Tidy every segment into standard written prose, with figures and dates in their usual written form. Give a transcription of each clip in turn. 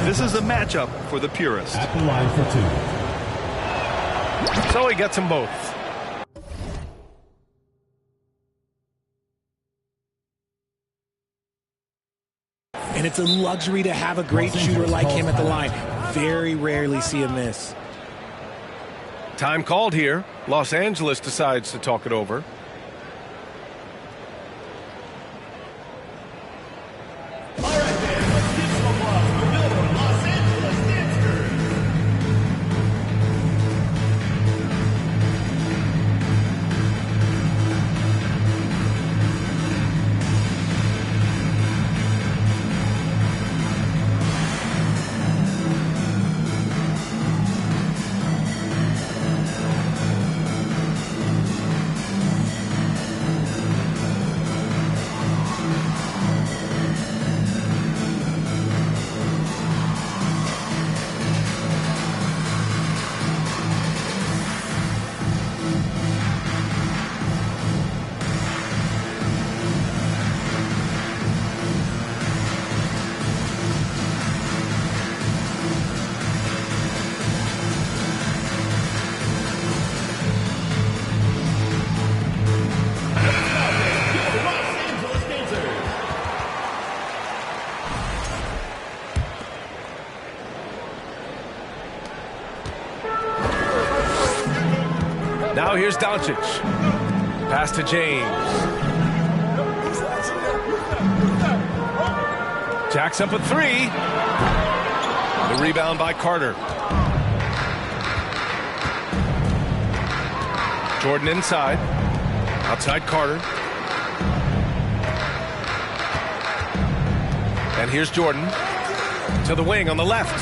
This is a matchup for the purist. At the line for 2. So he gets them both. And it's a luxury to have a great shooter like him at the line. Very rarely see him miss. Time called here. Los Angeles decides to talk it over. Now here's Doncic. Pass to James. Jacks up a three. The rebound by Carter. Jordan inside. Outside Carter. And here's Jordan to the wing on the left.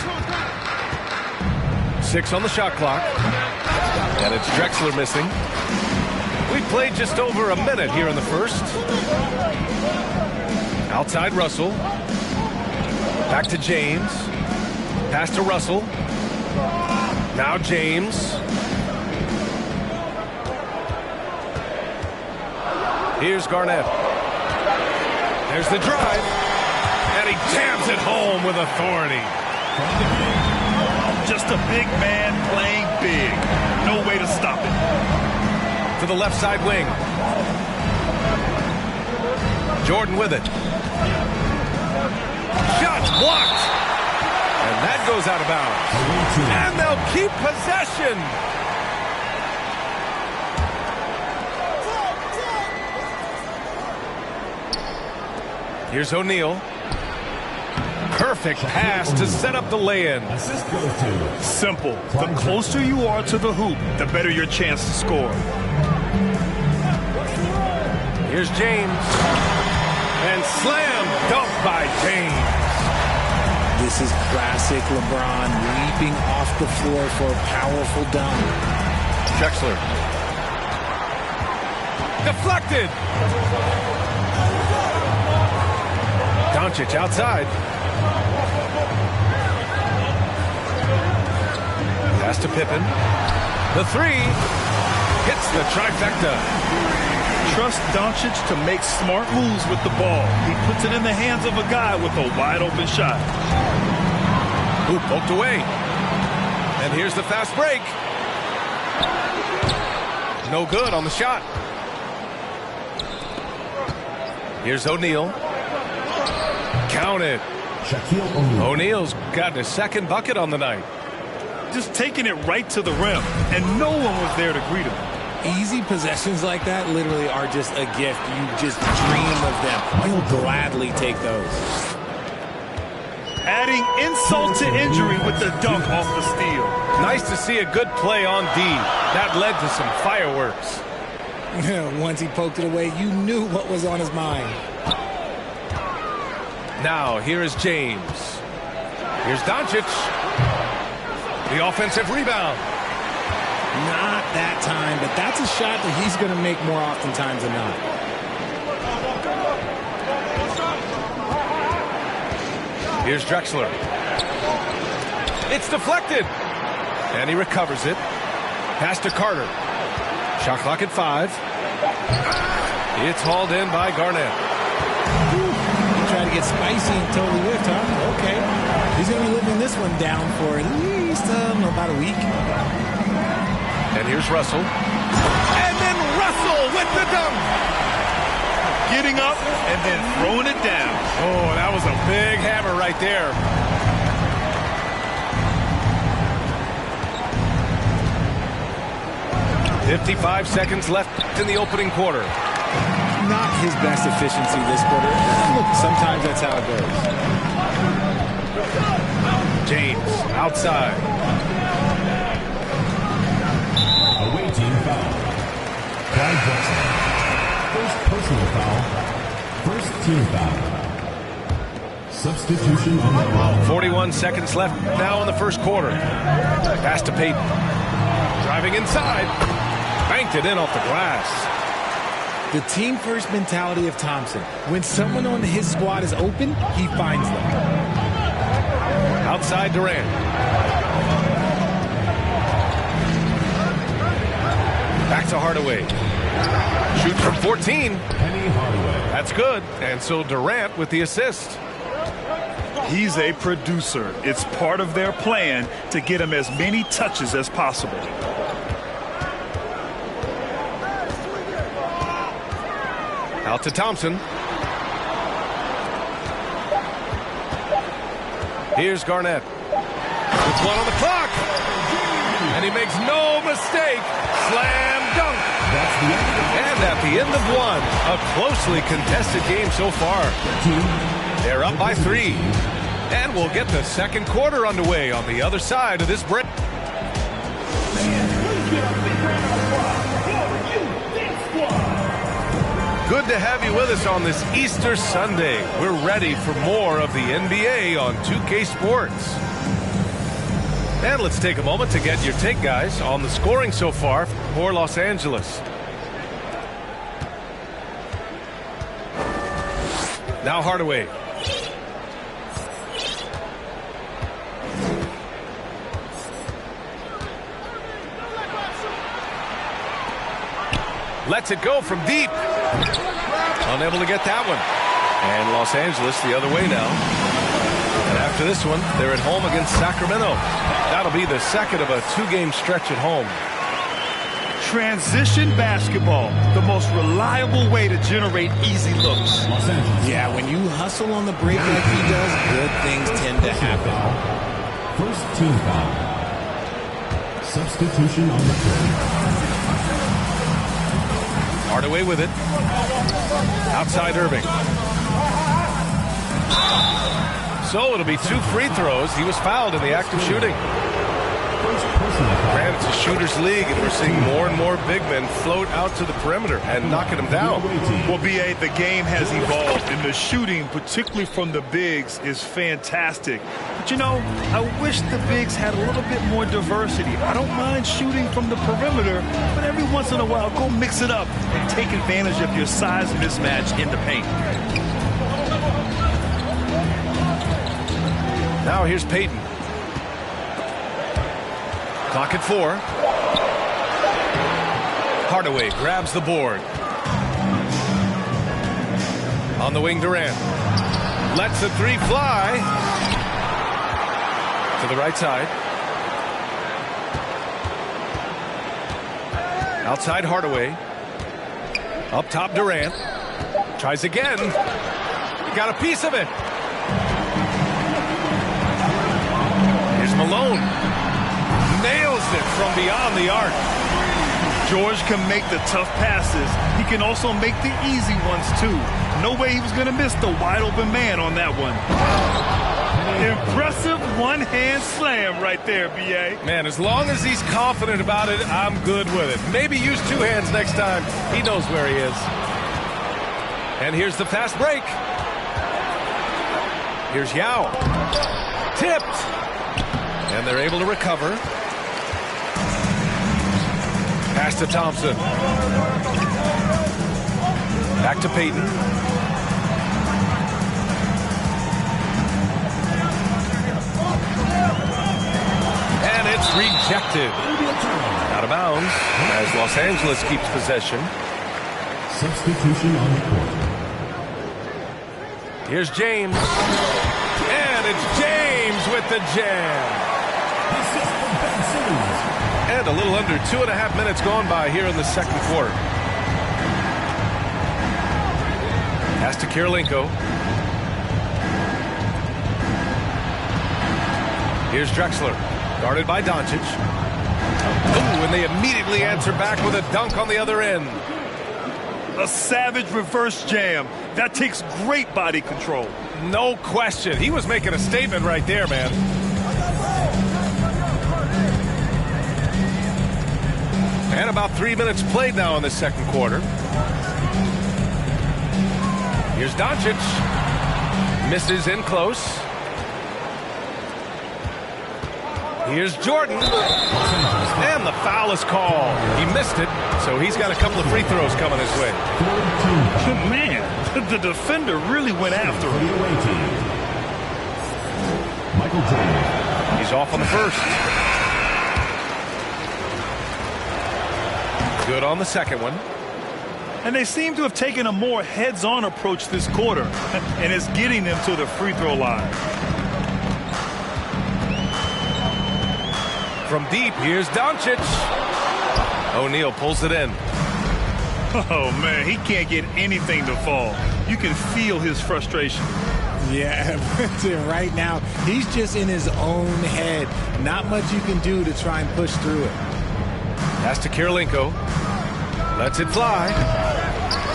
6 on the shot clock. And it's Drexler missing. We played just over a minute here in the first. Outside Russell. Back to James. Pass to Russell. Now James. Here's Garnett. There's the drive. And he jams it home with authority. Just a big man playing big. No way to stop it. To the left side wing. Jordan with it. Shot blocked. And that goes out of bounds. And they'll keep possession. Here's O'Neal. Perfect pass to set up the lay-in. Simple. The closer you are to the hoop, the better your chance to score. Here's James. And slam dunk by James. This is classic LeBron leaping off the floor for a powerful dunk. Drexler. Deflected. Doncic outside. Pass to Pippen. The three hits the trifecta. Trust Doncic to make smart moves with the ball. He puts it in the hands of a guy with a wide open shot. Ooh, poked away. And here's the fast break. No good on the shot. Here's O'Neal. Counted. O'Neal's got his second bucket on the night. Just taking it right to the rim, and no one was there to greet him. Easy possessions like that literally are just a gift. You just dream of them. You'll gladly take those. Adding insult to injury with the dunk off the steal. Nice to see a good play on D. That led to some fireworks. Once he poked it away, you knew what was on his mind. Now, here is James. Here's Doncic. The offensive rebound. Not that time, but that's a shot that he's going to make more oftentimes than not. Here's Drexler. It's deflected. And he recovers it. Pass to Carter. Shot clock at 5. It's hauled in by Garnett. He tried to get spicy and totally whiffed, huh? Okay. He's going to be looking this one down for at least about a week. And here's Russell. And then Russell with the dunk. Getting up and then throwing it down. Oh, that was a big hammer right there. "55 seconds left in the opening quarter." Not his best efficiency this quarter. Look, sometimes that's how it goes. James outside. Away team foul. Clyde Drexler. First personal foul. First team foul. Substitution on the foul. 41 seconds left now in the first quarter. Pass to Payton. Driving inside. Banked it in off the glass. The team-first mentality of Thompson. When someone on his squad is open, he finds them. Outside Durant. Back to Hardaway. Shoots from 14. Penny Hardaway. That's good. And so Durant with the assist. He's a producer. It's part of their plan to get him as many touches as possible. Out to Thompson. Here's Garnett. With one on the clock. And he makes no mistake. Slam dunk. And at the end of one, a closely contested game so far. They're up by 3. And we'll get the second quarter underway on the other side of this break. Good to have you with us on this Easter Sunday. We're ready for more of the NBA on 2K Sports. And let's take a moment to get your take, guys, on the scoring so far for Los Angeles. Now Hardaway. Lets it go from deep. Unable to get that one. And Los Angeles the other way now. And after this one, they're at home against Sacramento. That'll be the second of a 2-game stretch at home. Transition basketball, the most reliable way to generate easy looks. Yeah, when you hustle on the break like he does, good things tend to happen. First team foul. Substitution on the court. Hardaway with it. Outside Irving. So it'll be 2 free throws. He was fouled in the act of shooting. Granted, it's a shooter's league, and we're seeing more and more big men float out to the perimeter and knocking them down. Well, B.A., the game has evolved, and the shooting, particularly from the bigs, is fantastic. But, you know, I wish the bigs had a little bit more diversity. I don't mind shooting from the perimeter, but every once in a while, go mix it up and take advantage of your size mismatch in the paint. Now here's Payton. Clock at 4. Hardaway grabs the board. On the wing, Durant. Lets the 3 fly. To the right side. Outside Hardaway. Up top, Durant. Tries again. He got a piece of it. Here's Malone. Nails it from beyond the arc. George can make the tough passes. He can also make the easy ones, too. No way he was going to miss the wide-open man on that one. Impressive one-hand slam right there, B.A. Man, as long as he's confident about it, I'm good with it. Maybe use 2 hands next time. He knows where he is. And here's the fast break. Here's Yao. Tipped. And they're able to recover. Pass to Thompson. Back to Payton. And it's rejected. Out of bounds as Los Angeles keeps possession. Substitution on the court. Here's James. And it's James with the jam. Assist from Ben Simmons. And a little under 2.5 minutes gone by here in the second quarter. Pass to Kirilenko. Here's Drexler, guarded by Doncic. Ooh, and they immediately answer back with a dunk on the other end. A savage reverse jam. That takes great body control. No question. He was making a statement right there, man. And about 3 minutes played now in the second quarter. Here's Doncic. Misses in close. Here's Jordan. And the foul is called. He missed it, so he's got a couple of free throws coming his way. Man, the defender really went after For him. the away team. Michael Jordan. He's off on the first. Good on the second one. And they seem to have taken a more heads-on approach this quarter, and it's getting them to the free throw line. From deep, here's Doncic. O'Neal pulls it in. Oh, man, he can't get anything to fall. You can feel his frustration. Yeah, right now, he's just in his own head. Not much you can do to try and push through it. Pass to Kirilenko. Lets it fly.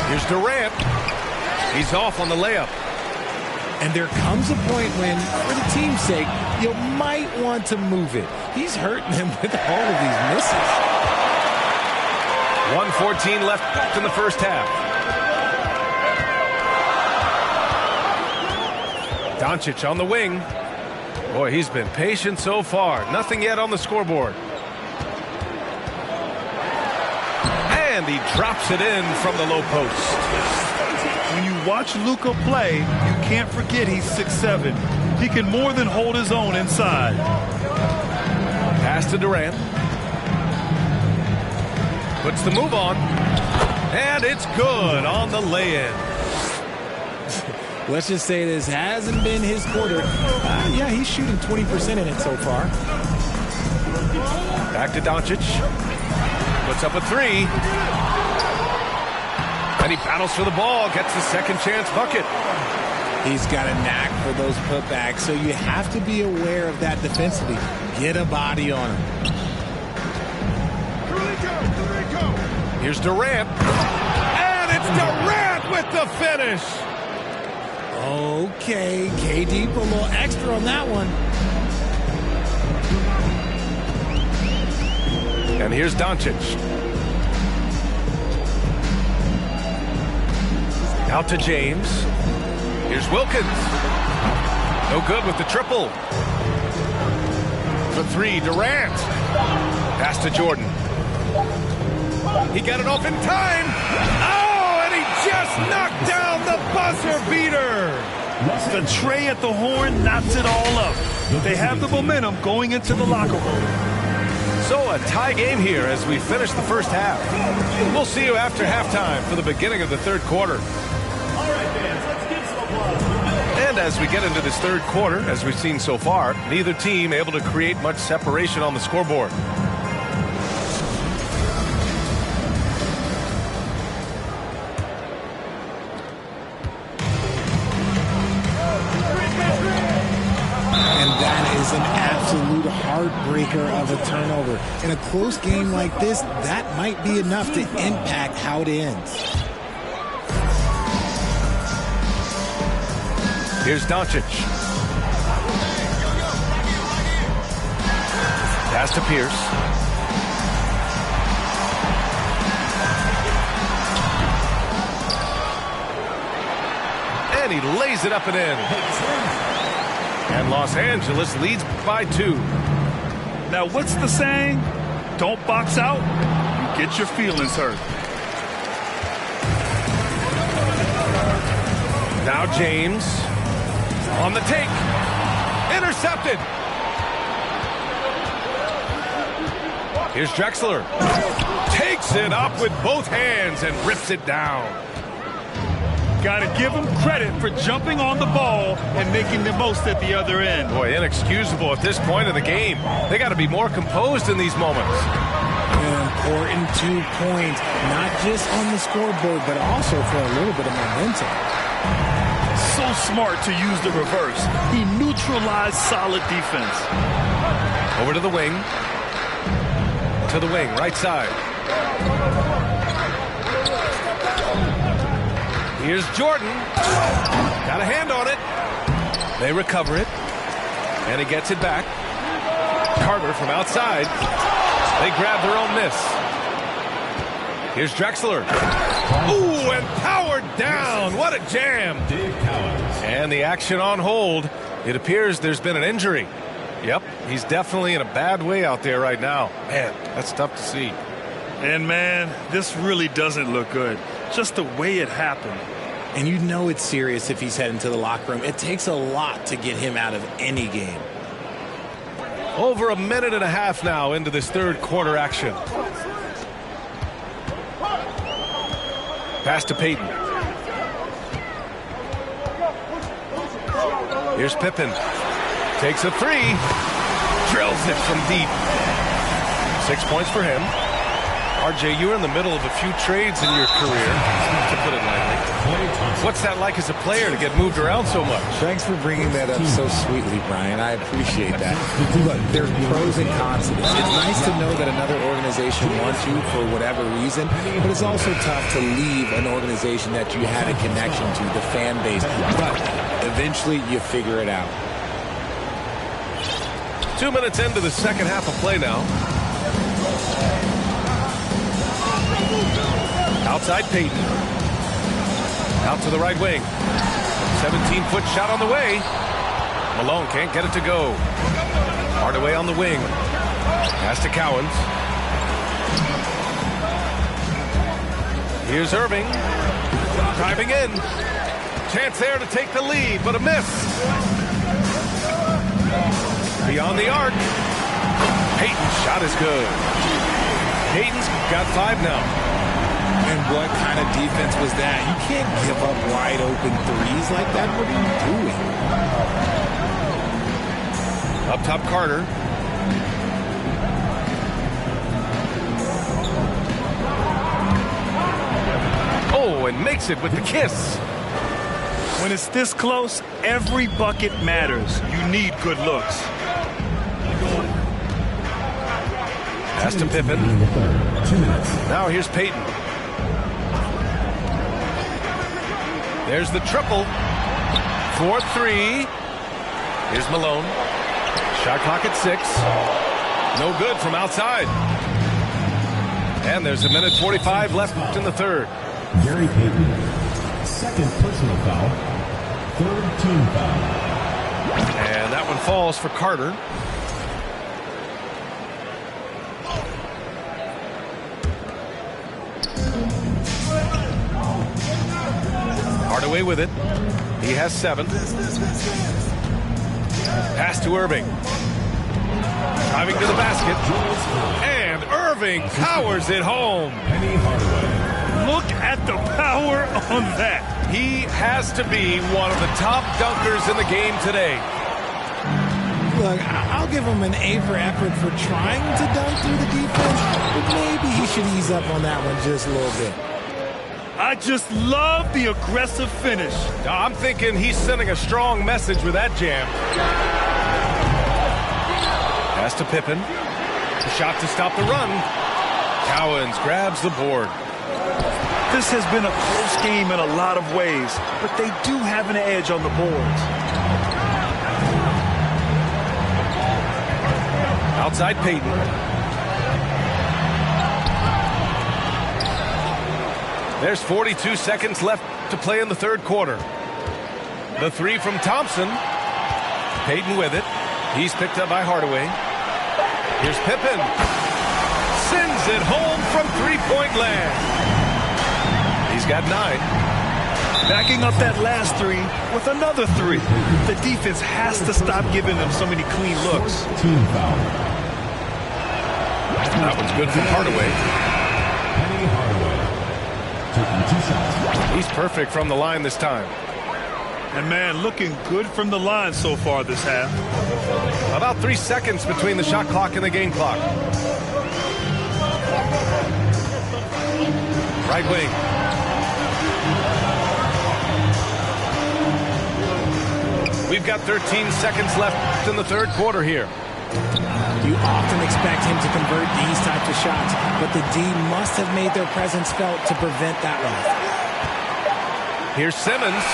Here's Durant. He's off on the layup. And there comes a point when, for the team's sake, you might want to move it. He's hurting them with all of these misses. 1:14 left in the first half. Doncic on the wing. Boy, he's been patient so far. Nothing yet on the scoreboard. And he drops it in from the low post. When you watch Luka play, you can't forget he's 6'7". He can more than hold his own inside. Pass to Durant. Puts the move on. And it's good on the lay-in. Let's just say this hasn't been his quarter. Yeah, he's shooting 20% in it so far. Back to Doncic. Puts up a three. And he battles for the ball. Gets the second chance bucket. He's got a knack for those putbacks, so you have to be aware of that defensively. Get a body on him. Here's Durant. And it's Durant with the finish. Okay, KD put a little extra on that one. And here's Doncic. Out to James. Here's Wilkins. No good with the triple. For three, Durant. Pass to Jordan. He got it off in time. Oh, and he just knocked down the buzzer beater. The tray at the horn knocks it all up. They have the momentum going into the locker room. So a tie game here as we finish the first half. We'll see you after halftime for the beginning of the third quarter. And as we get into this third quarter, as we've seen so far, neither team able to create much separation on the scoreboard. And that is an absolute heartbreaker of a turnover. In a close game like this, that might be enough to impact how it ends. Here's Doncic. Pass to Pierce. And he lays it up and in. And Los Angeles leads by 2. Now, what's the saying? Don't box out, you get your feelings hurt. Now James on the take. Intercepted. Here's Drexler. Takes it up with both hands and rips it down. Got to give them credit for jumping on the ball and making the most at the other end. Boy, inexcusable at this point of the game. They got to be more composed in these moments. An important 2 points, not just on the scoreboard, but also for a little bit of momentum. So smart to use the reverse. He neutralized solid defense. Over to the wing. To the wing, right side. Here's Jordan. Got a hand on it. They recover it. And he gets it back. Carter from outside. They grab their own miss. Here's Drexler. Ooh, and powered down. What a jam. And the action on hold. It appears there's been an injury. Yep, he's definitely in a bad way out there right now. Man, that's tough to see. And, man, this really doesn't look good. Just the way it happened. And you know it's serious if he's heading to the locker room. It takes a lot to get him out of any game. Over a minute and a half now into this third quarter action. Pass to Payton. Here's Pippen. Takes a three. Drills it from deep. 6 points for him. RJ, you were in the middle of a few trades in your career, to put it lightly. What's that like as a player to get moved around so much? Thanks for bringing that up so sweetly, Brian. I appreciate that. Look, there's pros and cons to this. It's nice to know that another organization wants you for whatever reason, but it's also tough to leave an organization that you had a connection to, the fan base. But eventually you figure it out. 2 minutes into the second half of play now. Outside Payton. Out to the right wing. 17-foot shot on the way. Malone can't get it to go. Hardaway on the wing. Pass to Cowens. Here's Irving. Driving in. Chance there to take the lead, but a miss. Beyond the arc. Payton's shot is good. Payton's got 5 now. And what kind of defense was that? You can't give up wide open threes like that. What are you doing? Up top, Carter. Oh, and makes it with the kiss. When it's this close, every bucket matters. You need good looks. Pass to Pippen. 2 minutes. Now here's Payton. There's the triple. 4-3. Here's Malone. Shot clock at 6. No good from outside. And there's a minute 45 left in the third. Gary Payton, second personal foul, third team foul. And that one falls for Carter. Hardaway with it. He has 7. Pass to Irving. Driving to the basket. And Irving powers it home. Penny Hardaway. Look at the power on that. He has to be one of the top dunkers in the game today. Look, I'll give him an A for effort for trying to dunk through the defense, but maybe he should ease up on that one just a little bit. I just love the aggressive finish. I'm thinking he's sending a strong message with that jam. Pass to Pippen. The shot to stop the run. Cowens grabs the board. This has been a close game in a lot of ways, but they do have an edge on the boards. Outside Payton. There's 42 seconds left to play in the third quarter. The 3 from Thompson. Payton with it. He's picked up by Hardaway. Here's Pippen. Sends it home from three-point land. He's got 9. Backing up that last 3 with another 3. The defense has to stop giving them so many clean looks. Team foul. That one's good for Hardaway. Penny Hardaway. taking 2 shots. He's perfect from the line this time. And man, looking good from the line so far this half. About 3 seconds between the shot clock and the game clock. Right wing. We've got 13 seconds left in the third quarter here. You often expect him to convert these types of shots, but the D must have made their presence felt to prevent that one. Here's Simmons.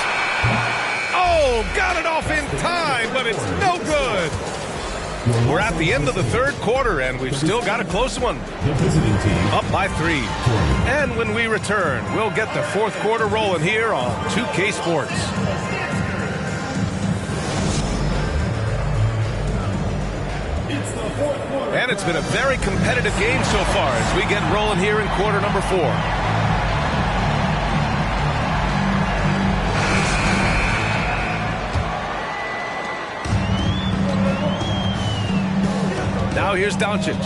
Oh, got it off in time, but it's no good. We're at the end of the third quarter, and we've still got a close one. The visiting team Up by 3. And when we return, we'll get the fourth quarter rolling here on 2K Sports. And it's been a very competitive game so far as we get rolling here in quarter number 4. Now here's Doncic.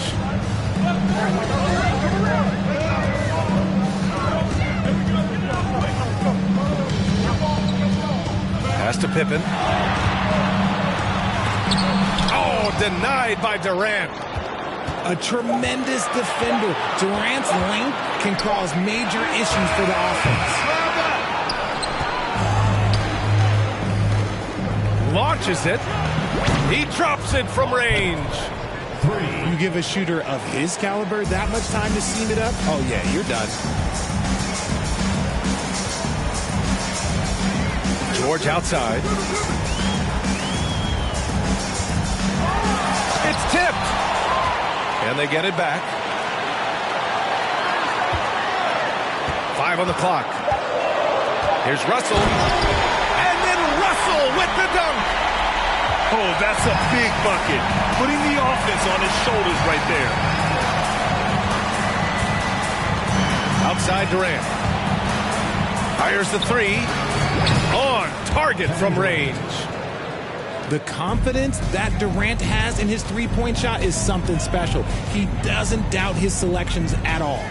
Pass to Pippen. Oh, denied by Durant. A tremendous defender. Durant's length can cause major issues for the offense. Launches it. He drops it from range. You give a shooter of his caliber that much time to seam it up? Oh, yeah, you're done. George outside. It's tipped. And they get it back. 5 on the clock. Here's Russell. And then Russell with the dunk. Oh, that's a big bucket. Putting the offense on his shoulders right there. Outside Durant. Fires the 3. On target from range. The confidence that Durant has in his three-point shot is something special. He doesn't doubt his selections at all.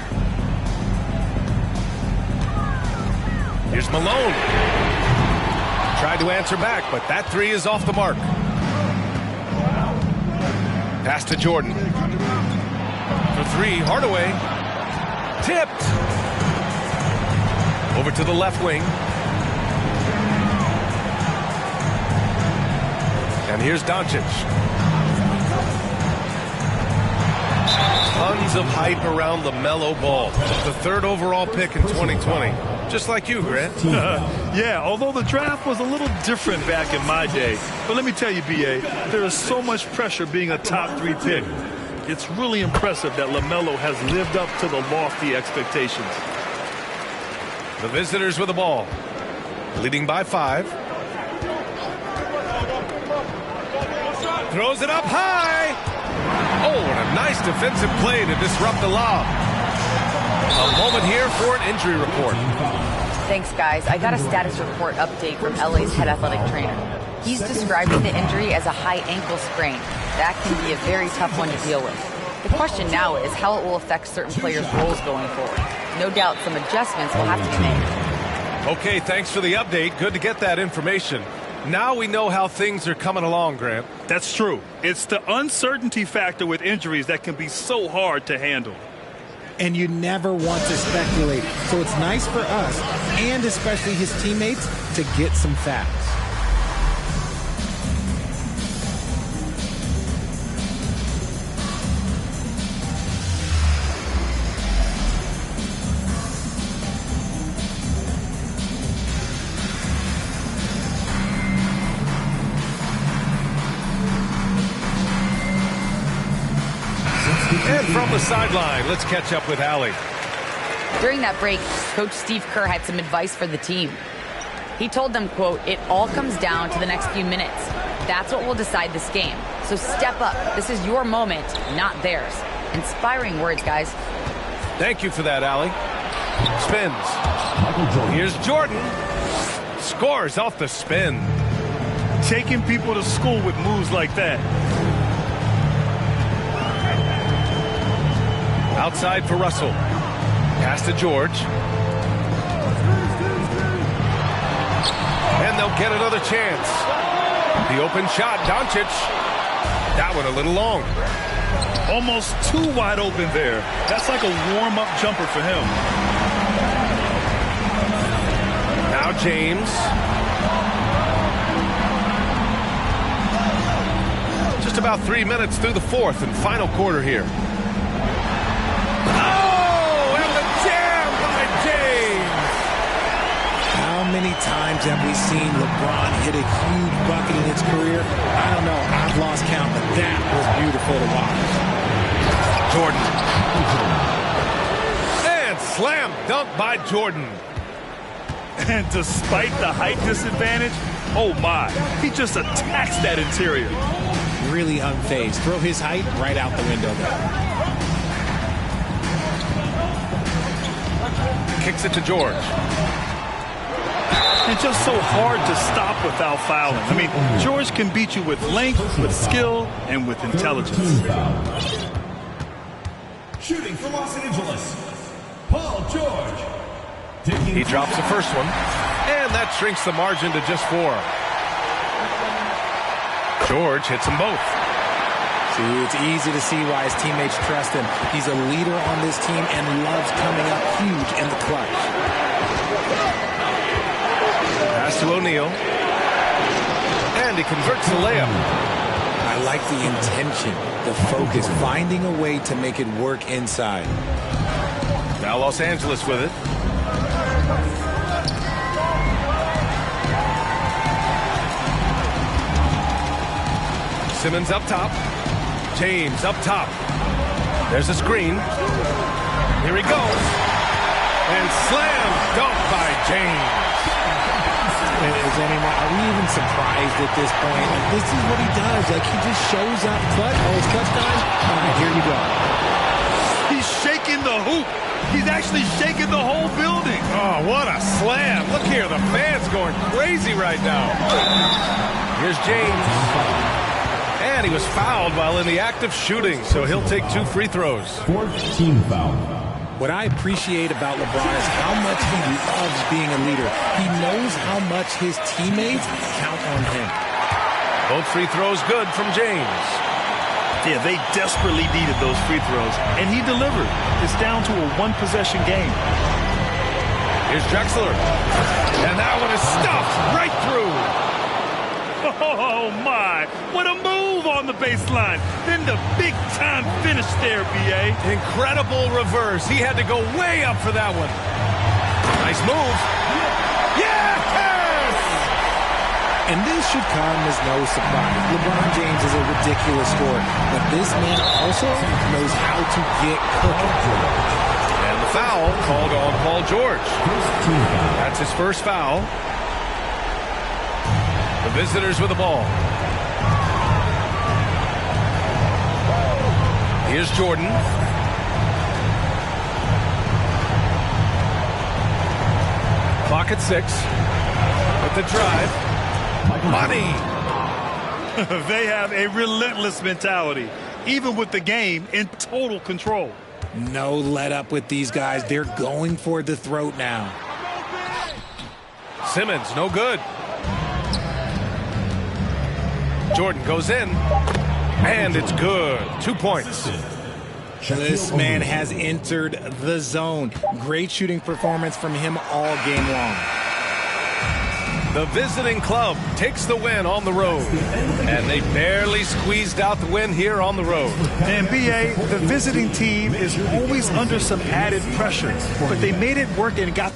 Here's Malone. Tried to answer back, but that 3 is off the mark. Pass to Jordan. For 3, Hardaway. Tipped. Over to the left wing. And here's Doncic. Tons of hype around the LaMelo Ball. The 3rd overall pick in 2020. Just like you, Grant. Yeah, although the draft was a little different back in my day. But let me tell you, B.A., there is so much pressure being a top 3 pick. It's really impressive that LaMelo has lived up to the lofty expectations. The visitors with the ball. Leading by 5. Throws it up high. Oh, and a nice defensive play to disrupt the lob. A moment here for an injury report. Thanks, guys. I got a status report update from LA's head athletic trainer. He's describing the injury as a high ankle sprain. That can be a very tough one to deal with. The question now is how it will affect certain players' roles going forward. No doubt some adjustments will have to be made. Okay, thanks for the update. Good to get that information. Now we know how things are coming along, Grant. That's true. It's the uncertainty factor with injuries that can be so hard to handle. And you never want to speculate. So it's nice for us, and especially his teammates, to get some facts. And from the sideline, let's catch up with Allie. During that break, Coach Steve Kerr had some advice for the team. He told them, quote, "It all comes down to the next few minutes. That's what will decide this game. So step up. This is your moment, not theirs." Inspiring words, guys. Thank you for that, Allie. Spins. Here's Jordan. Scores off the spin. Taking people to school with moves like that. Outside for Russell. Pass to George. get another chance. The open shot, Doncic. That one a little long. Almost too wide open there. That's like a warm-up jumper for him. Now James. Just about 3 minutes through the fourth and final quarter here. Oh, and the jam by James. How many times have we seen LeBron hit a huge bucket in his career? I don't know. I've lost count, but that was beautiful to watch. Jordan. And slam dunk by Jordan. And despite the height disadvantage, oh my, he just attacks that interior. Really unfazed. Throw his height right out the window there. Kicks it to George. And just so hard to stop without fouling. I mean, George can beat you with length, with skill, and with intelligence. Shooting for Los Angeles, Paul George. He drops the first one, and that shrinks the margin to just 4. George hits them both. See, it's easy to see why his teammates trust him. He's a leader on this team and loves coming up huge in the clutch. Pass to O'Neal. And he converts the layup. I like the intention, the focus, finding a way to make it work inside. Now Los Angeles with it. Simmons up top. James up top. There's a screen. Here he goes. And slam dunk by James. Are we even surprised at this point? Like, this is what he does. Like, he just shows up clutch. Oh, it's clutch time? All right, here you go. He's shaking the hoop. He's actually shaking the whole building. Oh, what a slam. Look here, the fans going crazy right now. Here's James. And he was fouled while in the act of shooting, so he'll take 2 free throws. 4th team foul. What I appreciate about LeBron is how much he loves being a leader. He knows how much his teammates count on him. Both free throws good from James. Yeah, they desperately needed those free throws, and he delivered. It's down to a 1-possession game. Here's Drexler. And that one is stuffed right through. Oh, my. What a move on the baseline. Then the big-time finish there, B.A. Incredible reverse. He had to go way up for that one. Nice move. Yes! And this should come as no surprise. LeBron James is a ridiculous scorer, but this man also knows how to get cooking. And the foul called on Paul George. That's his first foul. The visitors with the ball. Here's Jordan. Clock at 6. With the drive. Money. They have a relentless mentality, even with the game in total control. No let up with these guys. They're going for the throat now. Simmons, no good. Jordan goes in. And it's good. 2 points. This man has entered the zone. Great shooting performance from him all game long. The visiting club takes the win on the road. And they barely squeezed out the win here on the road. And B.A., the visiting team is always under some added pressure, but they made it work and got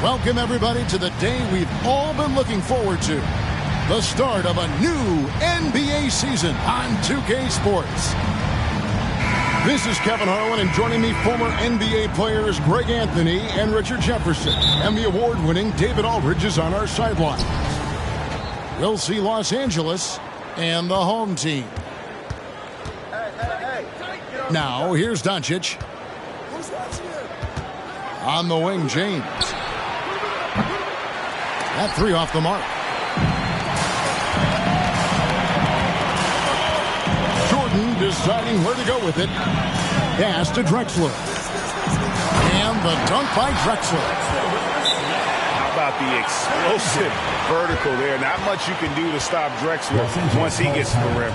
Welcome, everybody, to the day we've all been looking forward to. The start of a new NBA season on 2K Sports. This is Kevin Harlan, and joining me, former NBA players Greg Anthony and Richard Jefferson. And the award-winning David Aldridge is on our sideline. We'll see Los Angeles and the home team. Now, here's Doncic. On the wing, James. That three off the mark. Jordan deciding where to go with it. Pass to Drexler. And the dunk by Drexler. How about the explosive vertical there? Not much you can do to stop Drexler once he gets to the rim.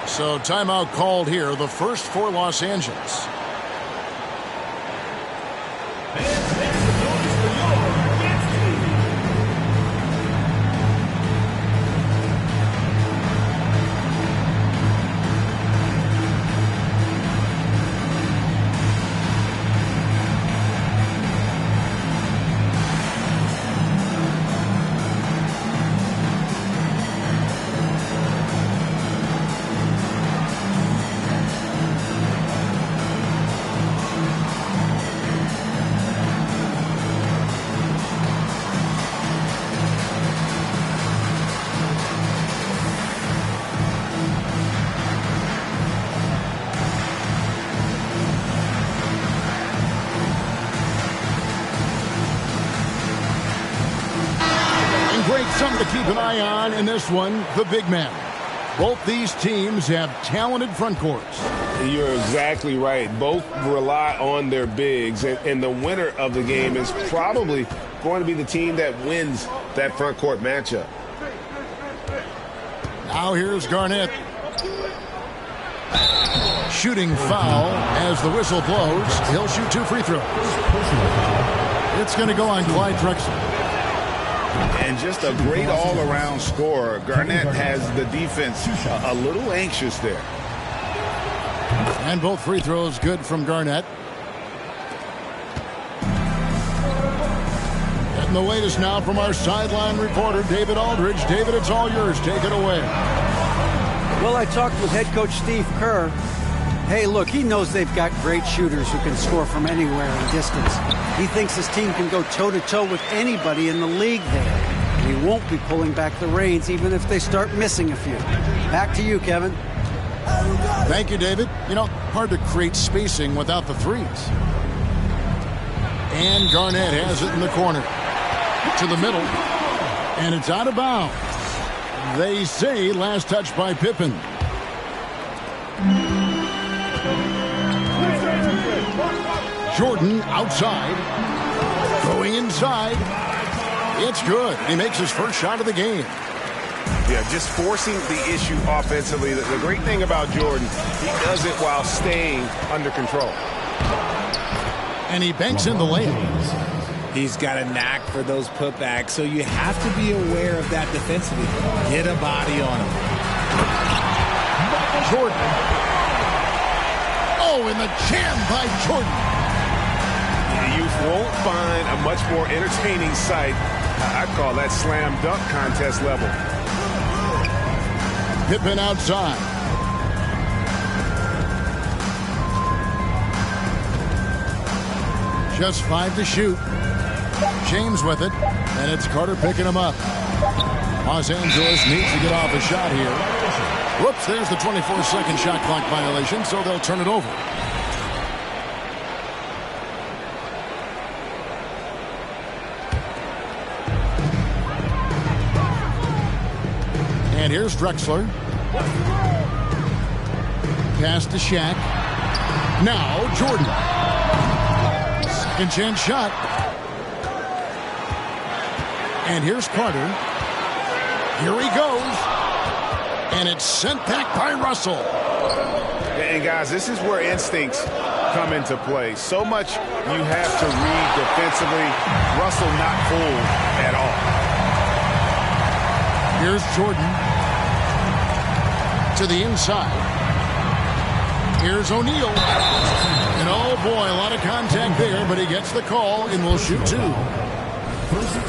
So timeout called here, the first for Los Angeles. Something to keep an eye on in this one, the big man. Both these teams have talented front courts. You're exactly right. Both rely on their bigs, and the winner of the game is probably going to be the team that wins that front court matchup. Now here's Garnett. Shooting foul as the whistle blows. He'll shoot 2 free throws. It's going to go on Clyde Drexler. And just a great all-around scorer. Garnett has the defense a little anxious there. And both free throws good from Garnett. Getting the latest now from our sideline reporter, David Aldridge. David, it's all yours. Take it away. Well, I talked with head coach Steve Kerr. Hey, look, he knows they've got great shooters who can score from anywhere in distance. He thinks his team can go toe-to-toe with anybody in the league there. And he won't be pulling back the reins even if they start missing a few. Back to you, Kevin. Thank you, David. You know, hard to create spacing without the threes. And Garnett has it in the corner. To the middle. And it's out of bounds. They say last touch by Pippen. Jordan outside. Going inside. It's good. He makes his first shot of the game. Yeah, just forcing the issue offensively. The great thing about Jordan, he does it while staying under control. And he banks in the layup. He's got a knack for those putbacks, so you have to be aware of that defensively. Get a body on him. Jordan. Oh, and the jam by Jordan. You won't find a much more entertaining sight. I call that slam dunk contest level. Pippen outside. Just 5 to shoot. James with it, and it's Carter picking him up. Los Angeles needs to get off a shot here. Whoops, there's the 24-second shot clock violation, so they'll turn it over. And here's Drexler. Pass to Shaq. Now Jordan. Second chance shot. And here's Carter. Here he goes. And it's sent back by Russell. And guys, this is where instincts come into play. So much you have to read defensively. Russell not fooled at all. Here's Jordan. To the inside. Here's O'Neal. And oh boy, a lot of contact there, but he gets the call and will shoot 2.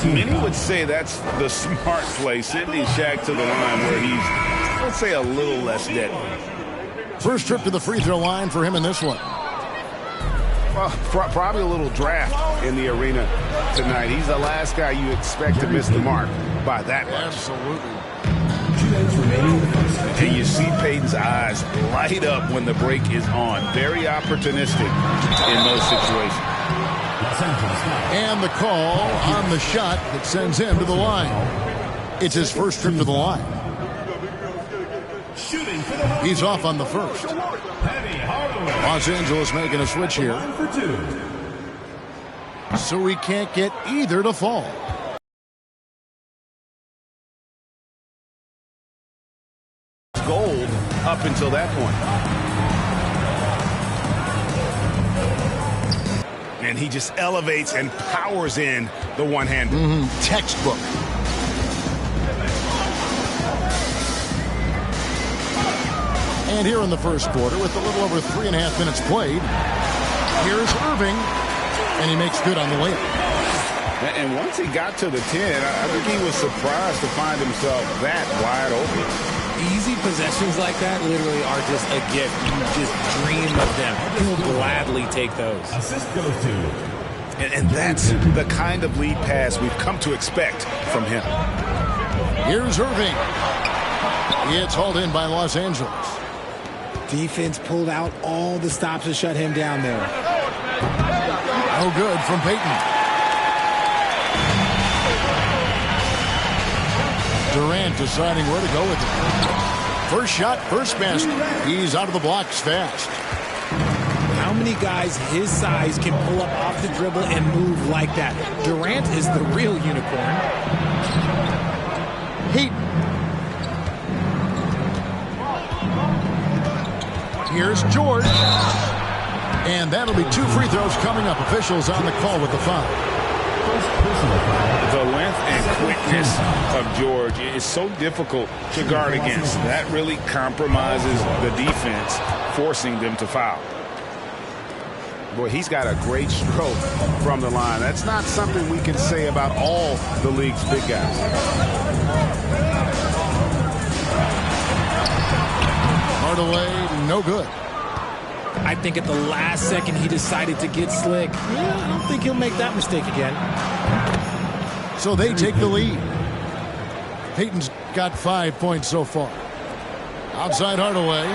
Many would say that's the smart play, sending Shaq to the line where he's, let's say, a little less deadly. First trip to the free throw line for him in this one. Well, probably a little draft in the arena tonight. He's the last guy you expect to miss the mark by that much. Absolutely. And you see Payton's eyes light up when the break is on. Very opportunistic in those situations. And the call on the shot that sends him to the line. It's his first trip to the line. He's off on the first. Los Angeles making a switch here. So he can't get either to fall. Gold up until that point. And he just elevates and powers in the one-hander. Textbook. And here in the first quarter, with a little over 3.5 minutes played, here's Irving, and he makes good on the layup. And once he got to the 10, I think he was surprised to find himself that wide open. Easy possessions like that literally are just a gift. You just dream of them. He'll gladly take those. Assist goes to. And that's the kind of lead pass we've come to expect from him. Here's Irving. It's hauled in by Los Angeles. Defense pulled out all the stops to shut him down there. No good from Payton. Durant deciding where to go with it. First shot, first basket. He's out of the blocks fast. How many guys his size can pull up off the dribble and move like that? Durant is the real unicorn. Heat. Here's George. And that'll be 2 free throws coming up. Officials on the call with the foul. The length and quickness of George is so difficult to guard against. That really compromises the defense, forcing them to foul. Boy, he's got a great stroke from the line. That's not something we can say about all the league's big guys. Hardaway, no good. I think at the last second he decided to get slick. Yeah, I don't think he'll make that mistake again. So they take the lead. Payton's got 5 points so far. Outside Hardaway.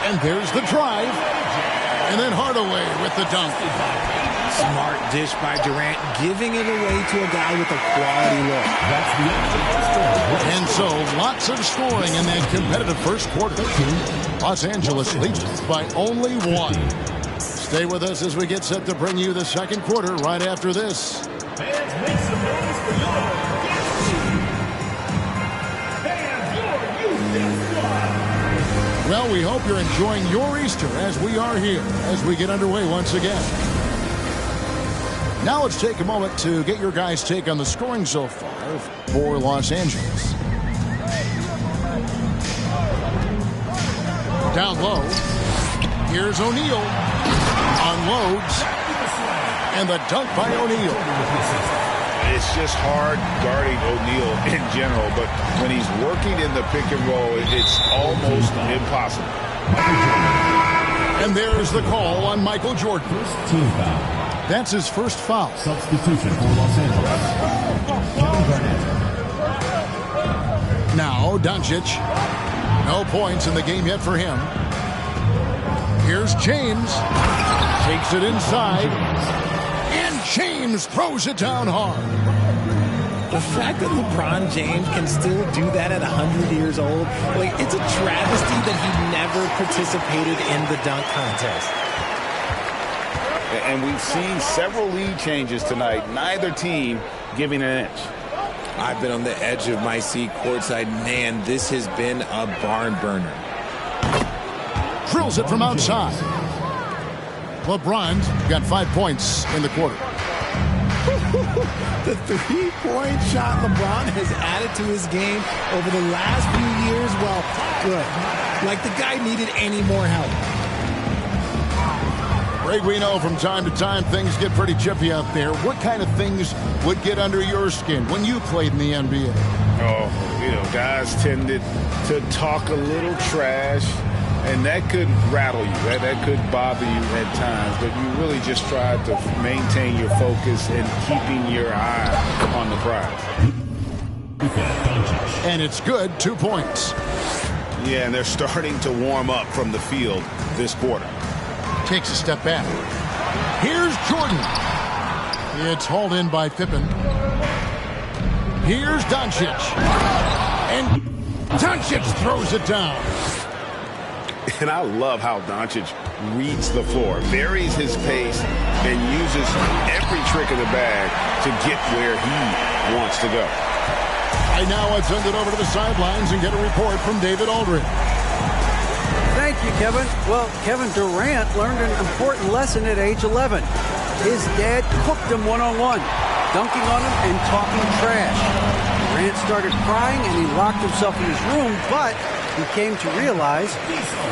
And there's the drive. And then Hardaway with the dunk. Smart dish by Durant, giving it away to a guy with a quality look. That's the end. And so lots of scoring in that competitive first quarter. Los Angeles leads by only 1. Stay with us as we get set to bring you the second quarter right after this. Fans, make some noise for your Houston Squad. Well, we hope you're enjoying your Easter as we are here as we get underway once again. Now let's take a moment to get your guys' take on the scoring so far for Los Angeles. Down low. Here's O'Neal. Unloads. And the dunk by O'Neal. It's just hard guarding O'Neal in general, but when he's working in the pick and roll, it's almost impossible. And there's the call on Michael Jordan. First team foul. That's his first foul. Substitution for Los Angeles. Kevin Garnett. Now Doncic. No points in the game yet for him. Here's James. Takes it inside. And James throws it down hard. The fact that LeBron James can still do that at 100 years old, like, it's a travesty that he never participated in the dunk contest. And we've seen several lead changes tonight, neither team giving an inch. I've been on the edge of my seat courtside. Man, this has been a barn burner. Drills it from outside. LeBron's got 5 points in the quarter. The three-point shot LeBron has added to his game over the last few years, well, good. Like the guy needed any more help. Greg, we know from time to time things get pretty chippy out there. What kind of things would get under your skin when you played in the NBA? Oh, guys tended to talk a little trash, and that could rattle you. That could bother you at times, but you really just tried to maintain your focus and keeping your eye on the prize. And it's good, 2 points. Yeah, and they're starting to warm up from the field this quarter. Takes a step back. Here's Jordan. It's hauled in by Pippen. Here's Doncic. And Doncic throws it down. And I love how Doncic reads the floor, varies his pace, and uses every trick in the bag to get where he wants to go. Right now, I send it over to the sidelines and get a report from David Aldridge. Thank you, Kevin. Well, Kevin Durant learned an important lesson at age 11. His dad cooked him one-on-one, dunking on him and talking trash. Durant started crying and he locked himself in his room, but he came to realize,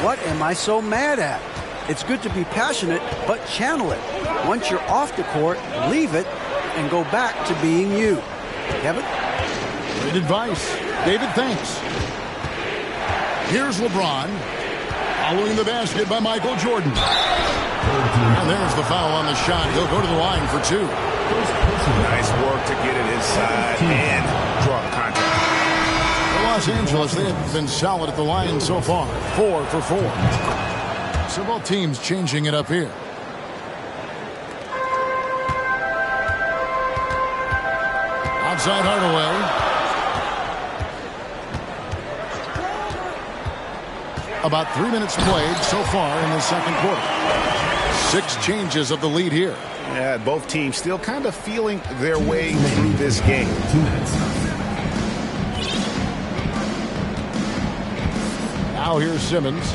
what am I so mad at? It's good to be passionate, but channel it. Once you're off the court, leave it and go back to being you. Kevin? Great advice. David, thanks. Here's LeBron. Following the basket by Michael Jordan. And there's the foul on the shot. He'll go to the line for 2. Nice work to get it inside and draw the contact. Los Angeles, they have been solid at the line so far. 4 for 4. So both teams changing it up here. Outside Hardaway. About 3 minutes played so far in the second quarter. 6 changes of the lead here. Yeah, both teams still kind of feeling their way through this game. 2 minutes. Now here's Simmons.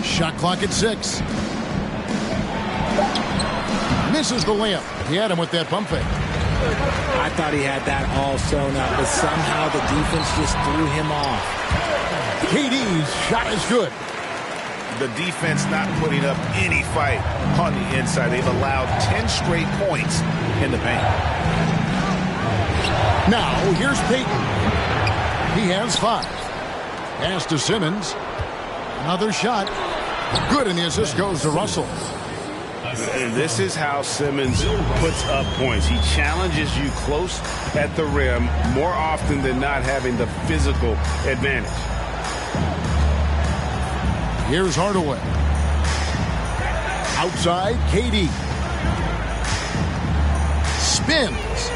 Shot clock at 6. Misses the layup. He had him with that pump fake. I thought he had that all sewn up, but somehow the defense just threw him off. KD's shot is good. The defense not putting up any fight on the inside. They've allowed 10 straight points in the paint. Now, here's Payton. He has 5. Pass to Simmons. Another shot. Good, and the assist goes to Russell. And this is how Simmons puts up points. He challenges you close at the rim more often than not, having the physical advantage. Here's Hardaway. Outside, KD. Spins.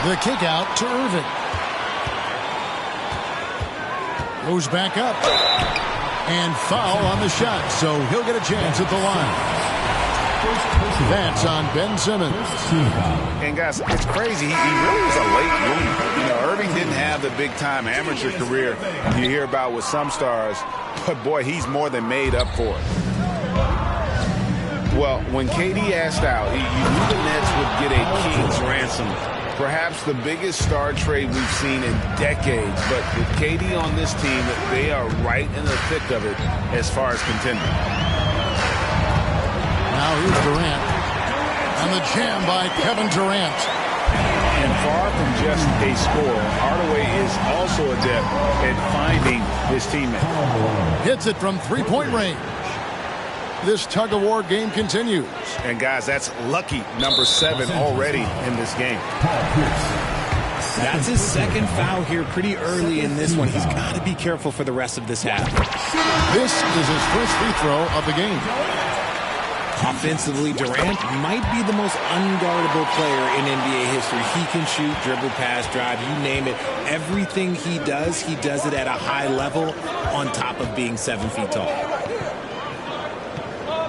The kick out to Irving. Goes back up. And foul on the shot, so he'll get a chance at the line. That's on Ben Simmons. And guys, it's crazy. He really was a late bloomer. Irving didn't have the big-time amateur career you hear about with some stars, but boy, he's more than made up for it. Well, when KD asked out, you knew the Nets would get a king's ransom. Perhaps the biggest star trade we've seen in decades, but with KD on this team, they are right in the thick of it as far as contending. Now here's Durant. And the jam by Kevin Durant. And far from just a scorer, Hardaway is also adept at finding his teammate. Hits it from three-point range. This tug-of-war game continues. And guys, that's lucky number 7 already in this game. That's his second foul here pretty early in this one. He's got to be careful for the rest of this half. This is his first free throw of the game. Offensively, Durant might be the most unguardable player in NBA history. He can shoot, dribble, pass, drive, you name it. Everything he does it at a high level on top of being 7 feet tall.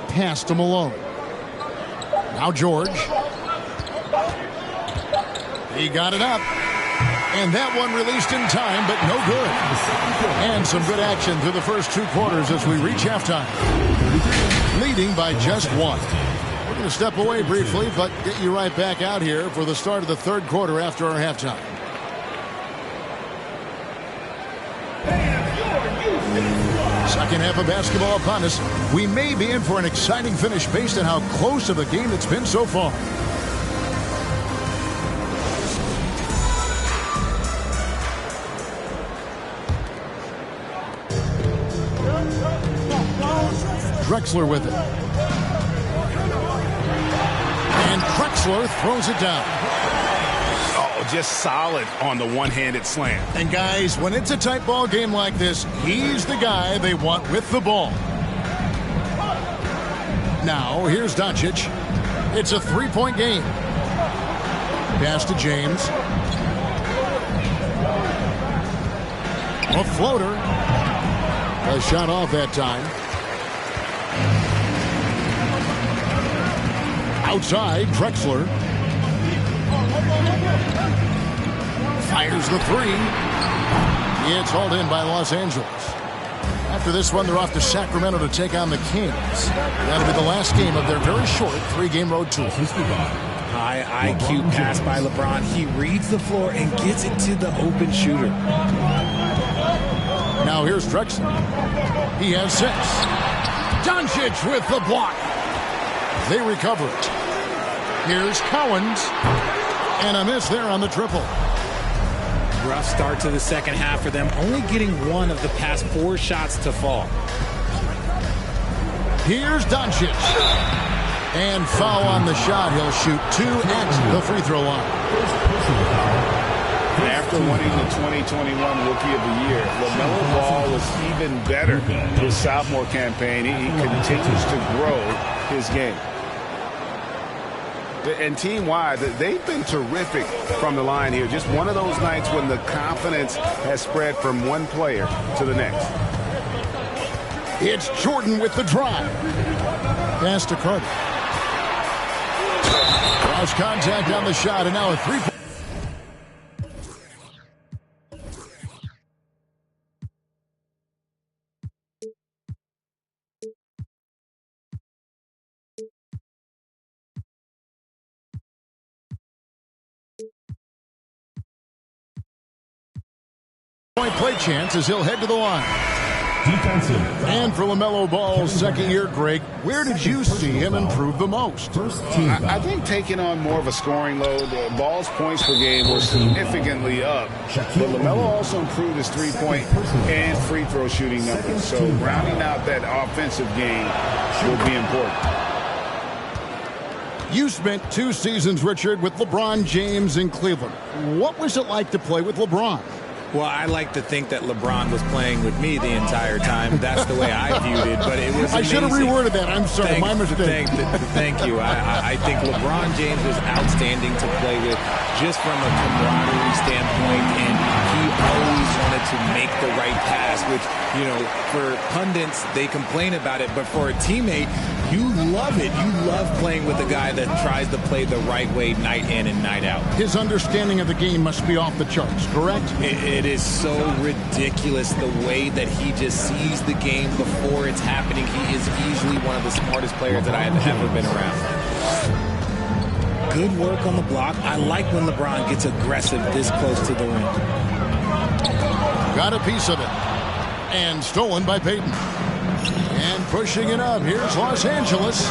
Pass to Malone. Now George. He got it up. And that one released in time, but no good. And some good action through the first 2 quarters as we reach halftime. Leading by just 1. going to step away briefly, but get you right back out here for the start of the third quarter after our halftime. Second half of basketball upon us. We may be in for an exciting finish based on how close of a game it's been so far. Drexler with it. And Drexler throws it down. Oh, just solid on the one-handed slam. And guys, when it's a tight ball game like this, he's the guy they want with the ball. Now, here's Doncic. It's a three-point game. Pass to James. A floater. A shot off that time. Outside, Drexler. Fires the three. It's hauled in by Los Angeles. After this one, they're off to Sacramento to take on the Kings. That'll be the last game of their very short three-game road tour. High IQ pass by LeBron. He reads the floor and gets it to the open shooter. Now here's Drexler. He has 6. Doncic with the block. They recover it. Here's Cowens. And a miss there on the triple. Rough start to the second half for them, only getting one of the past 4 shots to fall. Here's Doncic. And foul on the shot. He'll shoot 2 at the free throw line. After winning the 2021 Rookie of the Year, LaMelo Ball was even better his sophomore campaign. He continues to grow his game. And team-wide, they've been terrific from the line here. Just one of those nights when the confidence has spread from one player to the next. It's Jordan with the drive. Pass to Carter. Cross contact on the shot, and now a three-point. Play chance as he'll head to the line. Defensive. And for LaMelo Ball's second year, Greg, where did you see him improve the most? I think taking on more of a scoring load. Ball's points per game were significantly up. But LaMelo also improved his three-point and free throw shooting numbers. So rounding out that offensive game will be important. You spent 2 seasons, Richard, with LeBron James in Cleveland. What was it like to play with LeBron? Well, I like to think that LeBron was playing with me the entire time. That's the way I viewed it, but it was amazing. I should have reworded that. I'm sorry, my mistake. Thank you. I think LeBron James was outstanding to play with just from a camaraderie standpoint, and he always wanted to make the right pass, which, you know, for pundits, they complain about it, but for a teammate, you love it. You love playing with a guy that tries to play the right way night in and night out. His understanding of the game must be off the charts, correct? It is so ridiculous the way that he just sees the game before it's happening. He is easily one of the smartest players that I have ever been around. Good work on the block. I like when LeBron gets aggressive this close to the rim. Got a piece of it. And stolen by Payton. And pushing it up. Here's Los Angeles.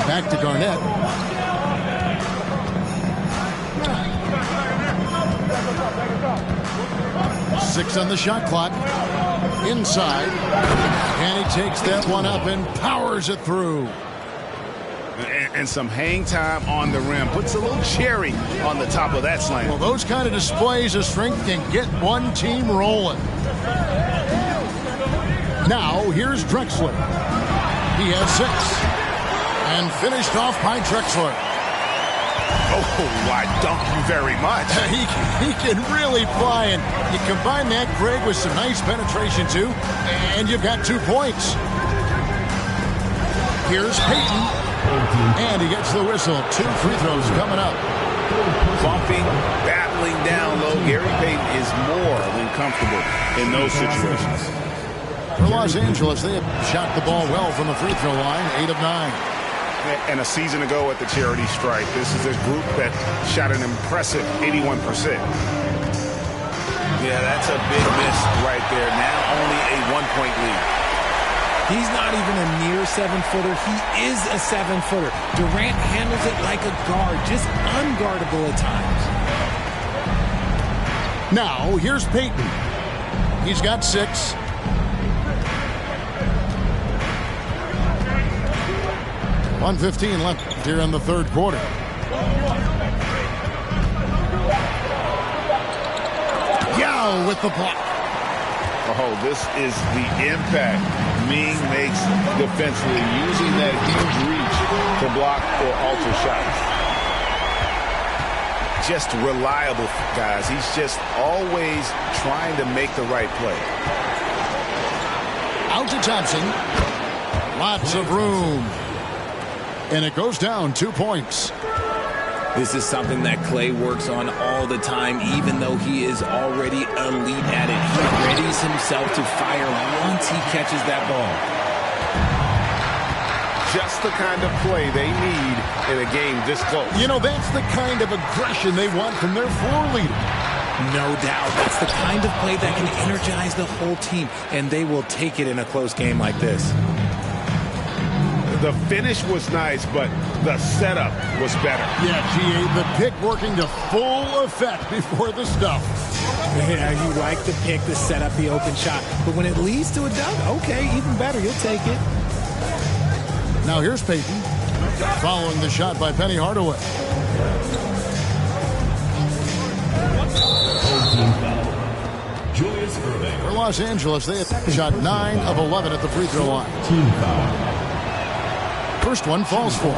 Back to Garnett. Six on the shot clock. Inside. And he takes that one up and powers it through. And some hang time on the rim. Puts a little cherry on the top of that slam. Well, those kind of displays of strength can get one team rolling. Now, here's Drexler. He has 6. And finished off by Drexler. Oh, I don't very much. He can really fly, and you combine that, Greg, with some nice penetration, too, and you've got 2 points. Here's Payton. And he gets the whistle. 2 free throws coming up. Bumping, battling down low. Gary Payton is more than comfortable in those situations. For Los Angeles, they have shot the ball well from the free throw line, 8 of 9. And a season ago at the charity stripe, this is a group that shot an impressive 81%. Yeah, that's a big miss right there. Now only a 1-point lead. He's not even a near 7-footer. He is a 7-footer. Durant handles it like a guard, just unguardable at times. Now, here's Payton. He's got 6. .115 left here in the third quarter. Yao with the block. Oh, this is the impact Ming makes defensively, using that huge reach to block or alter shots. Just reliable, guys. He's just always trying to make the right play. Out to Thompson. Lots of room. And it goes down 2 points. This is something that Klay works on all the time, even though he is already elite at it. He readies himself to fire once he catches that ball. Just the kind of play they need in a game this close. You know, that's the kind of aggression they want from their floor leader. No doubt. That's the kind of play that can energize the whole team, and they will take it in a close game like this. The finish was nice, but the setup was better. Yeah, GA, the pick working to full effect before the stuff. Yeah, you like the pick to set up the open shot, but when it leads to a dunk, okay, even better, you'll take it. Now here's Payton, following the shot by Penny Hardaway. Julius Erving. For Los Angeles, they have shot 9 of 11 at the free throw line. Team foul. First one falls for.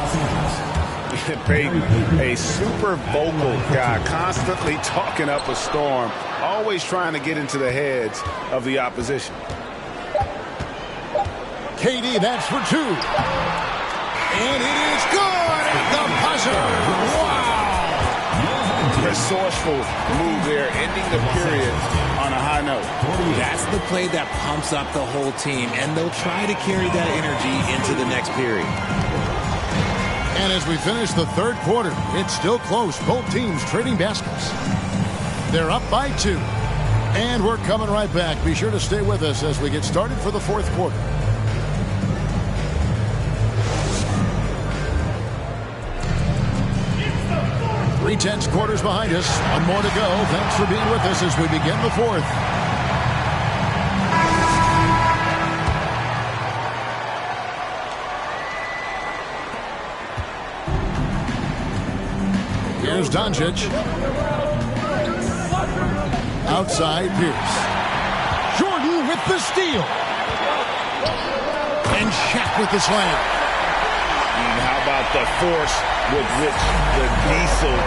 Payton, a super vocal guy, constantly talking up a storm, always trying to get into the heads of the opposition. KD, that's for 2. And it is good at the buzzer. Wow! Resourceful move there, ending the period on a high note. That's the play that pumps up the whole team, and they'll try to carry that energy into the next period. And as we finish the third quarter, it's still close. Both teams trading baskets. They're up by 2. And we're coming right back. Be sure to stay with us as we get started for the fourth quarter. Three-tenths quarters behind us. One more to go. Thanks for being with us as we begin the fourth. Here's Doncic. Outside, Pierce. Jordan with the steal. And Shaq with the slam. And how about the force with which the Diesel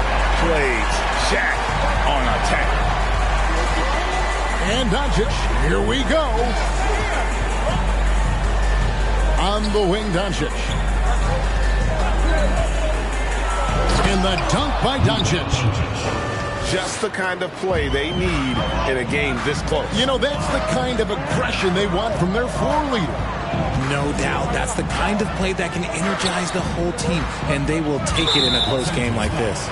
plays Shaq on attack? And Doncic, here we go. On the wing, Doncic. And the dunk by Doncic. Just the kind of play they need in a game this close. You know, that's the kind of aggression they want from their floor leader. No doubt. That's the kind of play that can energize the whole team, and they will take it in a close game like this.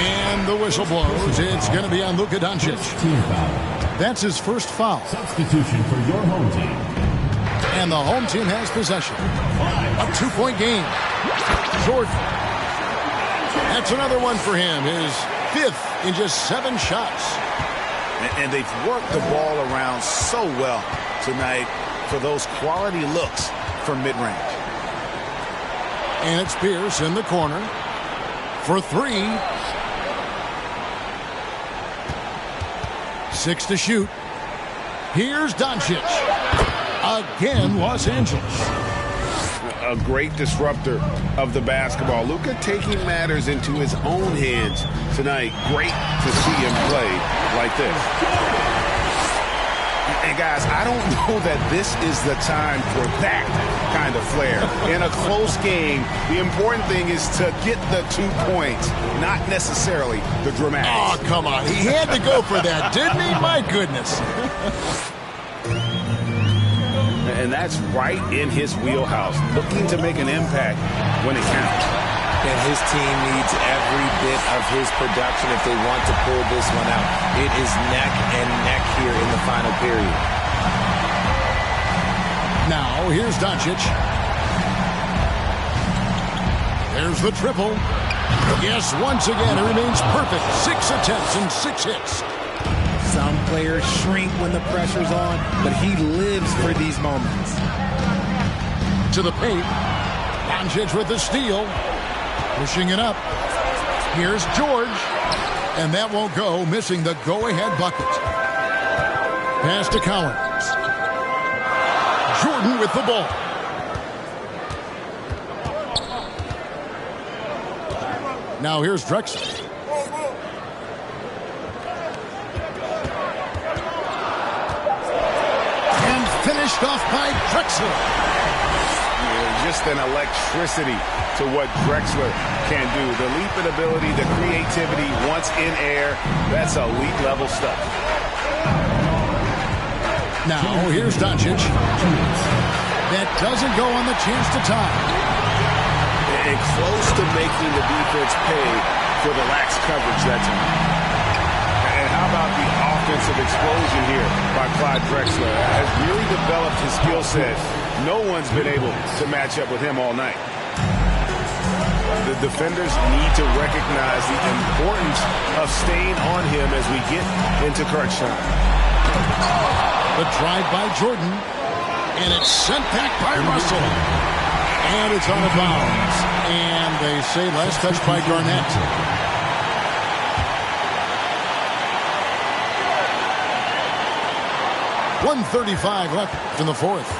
And the whistle blows. It's going to be on Luka Doncic. Team foul. That's his first foul. Substitution for your home team. And the home team has possession. A 2-point game. Jordan. That's another one for him. His 5th in just 7 shots. And they've worked the ball around so well tonight for those quality looks from mid-range. And it's Pierce in the corner for 3. 6 to shoot. Here's Doncic. Again, Los Angeles. A great disruptor of the basketball. Luka taking matters into his own hands tonight. Great to see him play like this. And guys, I don't know that this is the time for that kind of flair. In a close game, the important thing is to get the 2 points, not necessarily the dramatics. Oh, come on. He had to go for that, didn't he? My goodness. And that's right in his wheelhouse, looking to make an impact when it counts. And his team needs every bit of his production if they want to pull this one out. It is neck and neck here in the final period. Now, here's Doncic. There's the triple. Yes, once again, it remains perfect. 6 attempts and 6 hits. Some players shrink when the pressure's on, but he lives for these moments. To the paint. Doncic with the steal. Pushing it up. Here's George. And that won't go, missing the go-ahead bucket. Pass to Collins. Jordan with the ball. Now here's Drexler. And finished off by Drexler. Yeah, just an electricity to what Drexler can do. The leaping ability, the creativity once in air, that's elite level stuff. Now here's Doncic. That doesn't go on the chance to tie. And close to making the defense pay for the lax coverage that time. And how about the offensive explosion here by Clyde Drexler? Has really developed his skill set. No one's been able to match up with him all night. The defenders need to recognize the importance of staying on him as we get into crunch time. The drive by Jordan. And it's sent back by Russell. And it's out of bounds. And they say last touch by Garnett. .135 left in the fourth.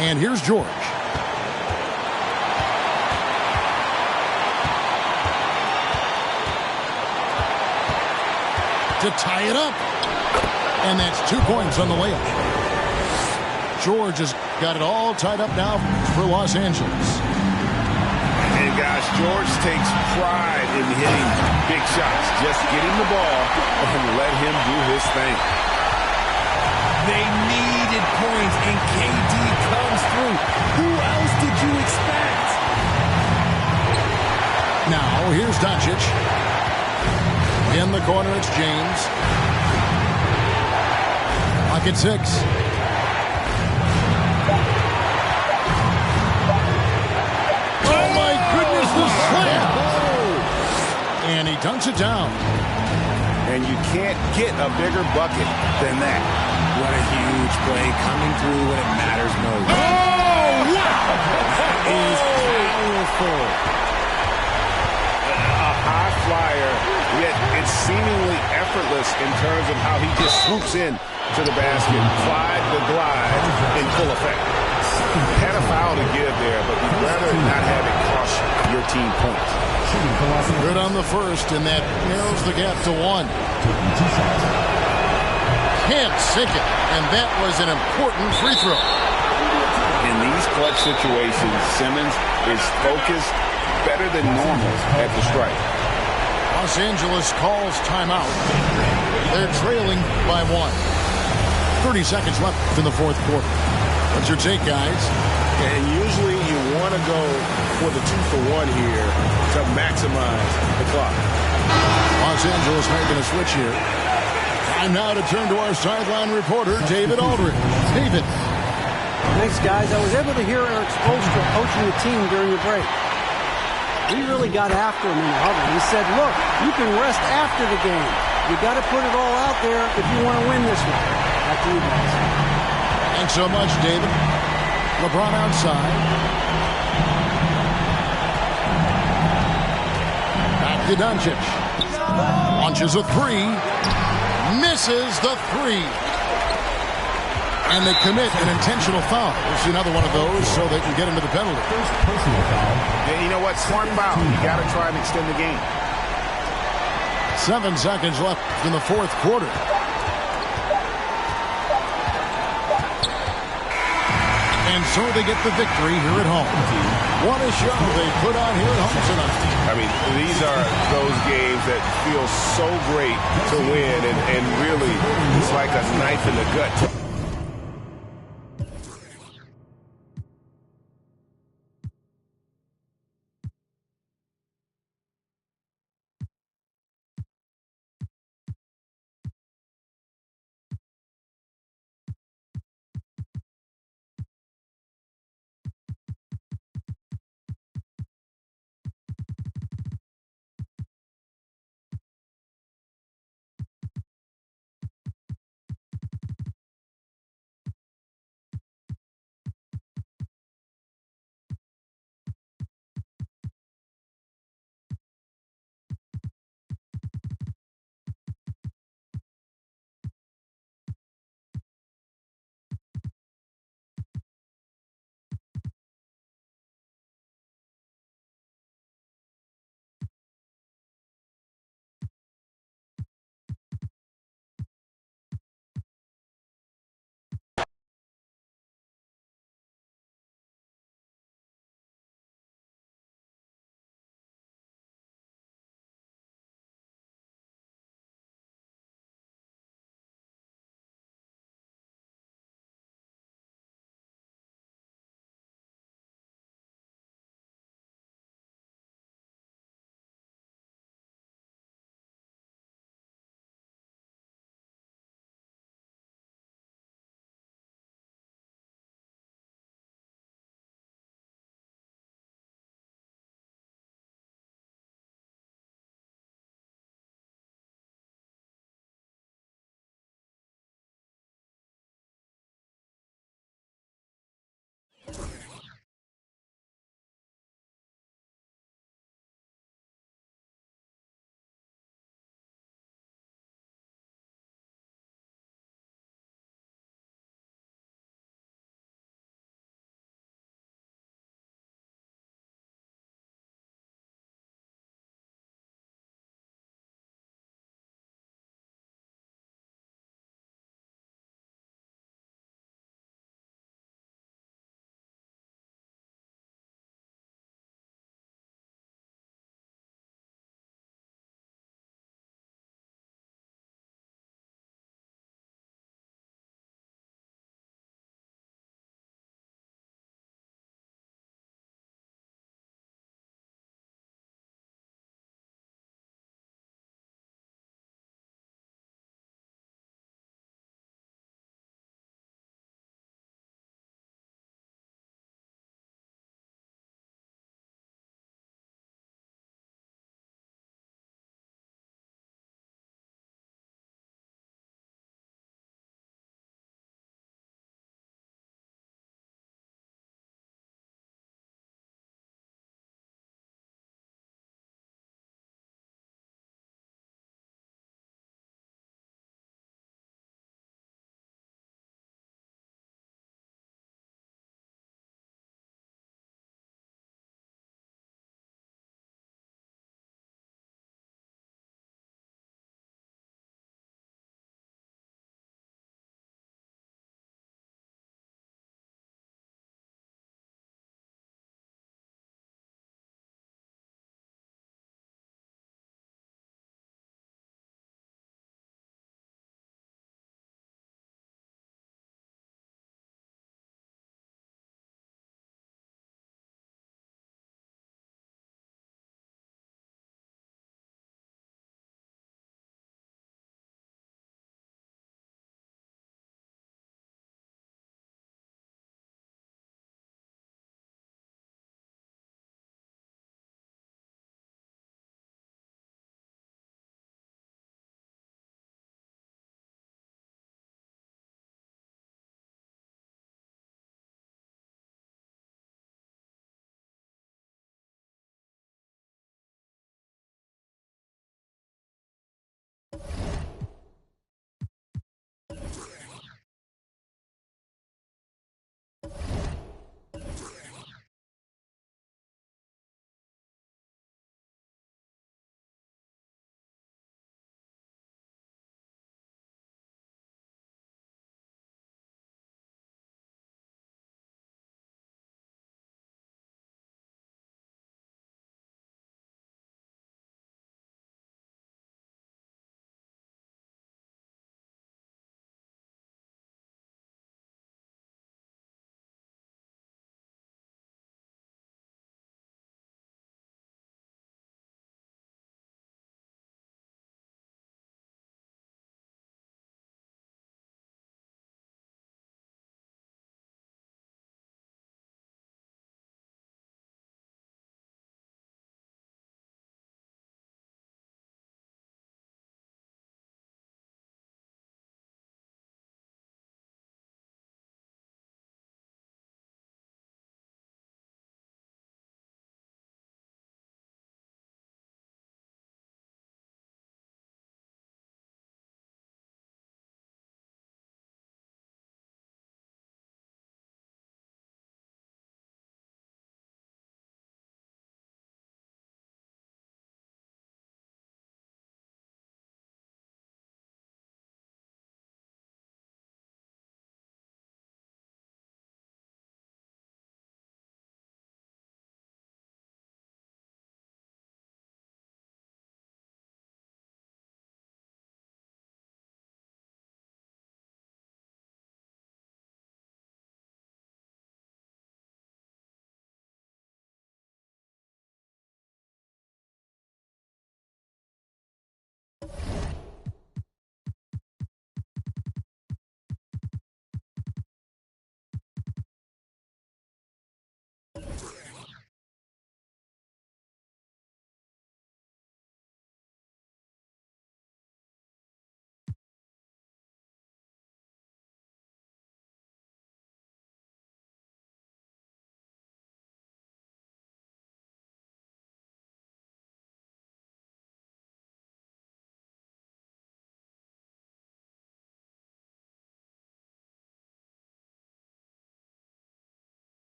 And here's George. To tie it up. And that's 2 points on the layup. George has got it all tied up now for Los Angeles. And guys, George takes pride in hitting big shots. Just get him the ball and let him do his thing. They needed points, and KD comes through. Who else did you expect? Now, here's Doncic. In the corner, it's James. Pocket 6. And he dunks it down. And you can't get a bigger bucket than that. What a huge play coming through when it matters most. Oh, wow! That is powerful. A high flyer, yet it's seemingly effortless in terms of how he just swoops in to the basket. Clyde the glide in full effect. Had a foul to give there, but you'd rather not have it cost your team points. Good on the first, and that narrows the gap to 1. Can't sink it, and that was an important free throw. In these clutch situations, Simmons is focused better than normal at the strike. Los Angeles calls timeout. They're trailing by 1. 30 seconds left in the fourth quarter. What's your take, guys? And usually you want to go for the 2-for-1 here to maximize the clock. Los Angeles making a switch here. Time now to turn to our sideline reporter, David Aldridge. David. Thanks, guys. I was able to hear Eric Spoelstra coaching the team during the break. He really got after him in the huddle. He said, look, you can rest after the game. You got to put it all out there if you want to win this one. Back to you guys. Thanks so much, David. LeBron outside. Back to Doncic. Launches a 3. Misses the 3. And they commit an intentional foul. We'll see another one of those so they can get into the penalty. First personal foul. And you know what? Smart foul. You got to try and extend the game. 7 seconds left in the fourth quarter. And so they get the victory here at home. What a show they put on here at home tonight. I mean, these are those games that feel so great to win, and really, it's like a knife in the gut.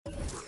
it.